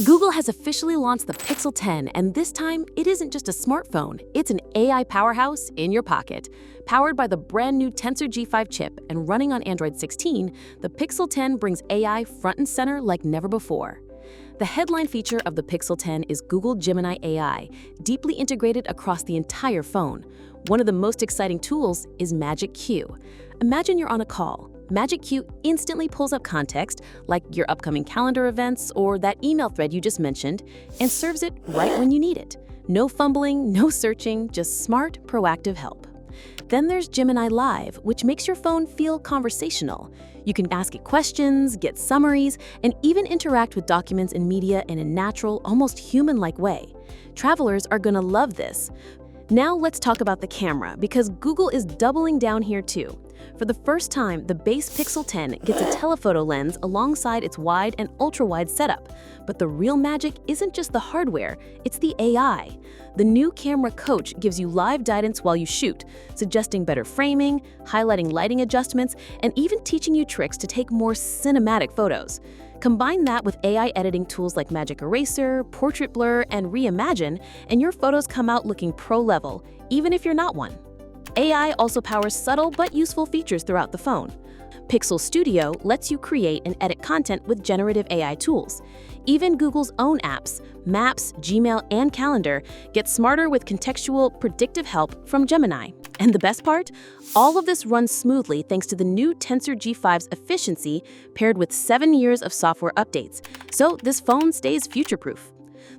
Google has officially launched the Pixel 10, and this time, it isn't just a smartphone, it's an AI powerhouse in your pocket. Powered by the brand new Tensor G5 chip and running on Android 16, the Pixel 10 brings AI front and center like never before. The headline feature of the Pixel 10 is Google Gemini AI, deeply integrated across the entire phone. One of the most exciting tools is Magic Q. Imagine you're on a call. Magic Q instantly pulls up context, like your upcoming calendar events or that email thread you just mentioned, and serves it right when you need it. No fumbling, no searching, just smart, proactive help. Then there's Gemini Live, which makes your phone feel conversational. You can ask it questions, get summaries, and even interact with documents and media in a natural, almost human-like way. Travelers are gonna love this. Now let's talk about the camera, because Google is doubling down here too. For the first time, the base Pixel 10 gets a telephoto lens alongside its wide and ultra-wide setup. But the real magic isn't just the hardware, it's the AI. The new camera coach gives you live guidance while you shoot, suggesting better framing, highlighting lighting adjustments, and even teaching you tricks to take more cinematic photos. Combine that with AI editing tools like Magic Eraser, Portrait Blur, and Reimagine, and your photos come out looking pro-level, even if you're not one. AI also powers subtle but useful features throughout the phone. Pixel Studio lets you create and edit content with generative AI tools. Even Google's own apps, Maps, Gmail, and Calendar, get smarter with contextual, predictive help from Gemini. And the best part? All of this runs smoothly thanks to the new Tensor G5's efficiency paired with 7 years of software updates. So this phone stays future-proof.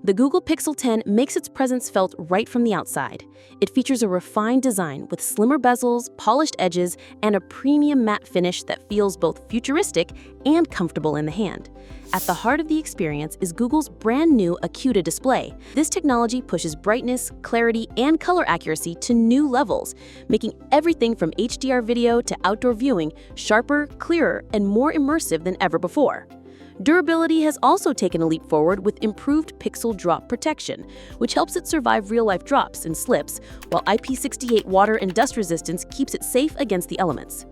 The Google Pixel 10 makes its presence felt right from the outside. It features a refined design with slimmer bezels, polished edges, and a premium matte finish that feels both futuristic and comfortable in the hand. At the heart of the experience is Google's brand new Acuita display. This technology pushes brightness, clarity, and color accuracy to new levels, making everything from HDR video to outdoor viewing sharper, clearer, and more immersive than ever before. Durability has also taken a leap forward with improved pixel drop protection, which helps it survive real-life drops and slips, while IP68 water and dust resistance keeps it safe against the elements.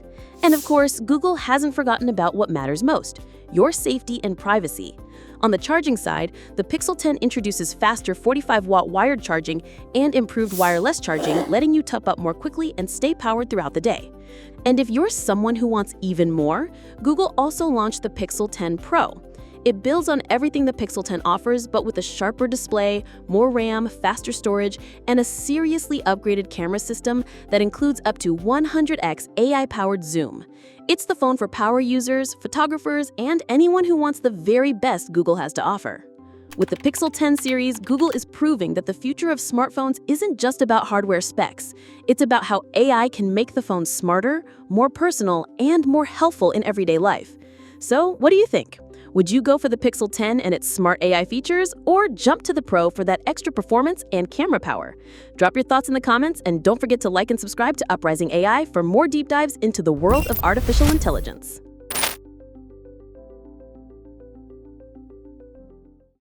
And of course, Google hasn't forgotten about what matters most: your safety and privacy. On the charging side, the Pixel 10 introduces faster 45-watt wired charging and improved wireless charging, letting you top up more quickly and stay powered throughout the day. And if you're someone who wants even more, Google also launched the Pixel 10 Pro. It builds on everything the Pixel 10 offers, but with a sharper display, more RAM, faster storage, and a seriously upgraded camera system that includes up to 100x AI-powered zoom. It's the phone for power users, photographers, and anyone who wants the very best Google has to offer. With the Pixel 10 series, Google is proving that the future of smartphones isn't just about hardware specs. It's about how AI can make the phone smarter, more personal, and more helpful in everyday life. So, what do you think? Would you go for the Pixel 10 and its smart AI features, or jump to the Pro for that extra performance and camera power? Drop your thoughts in the comments, and don't forget to like and subscribe to Uprising AI for more deep dives into the world of artificial intelligence.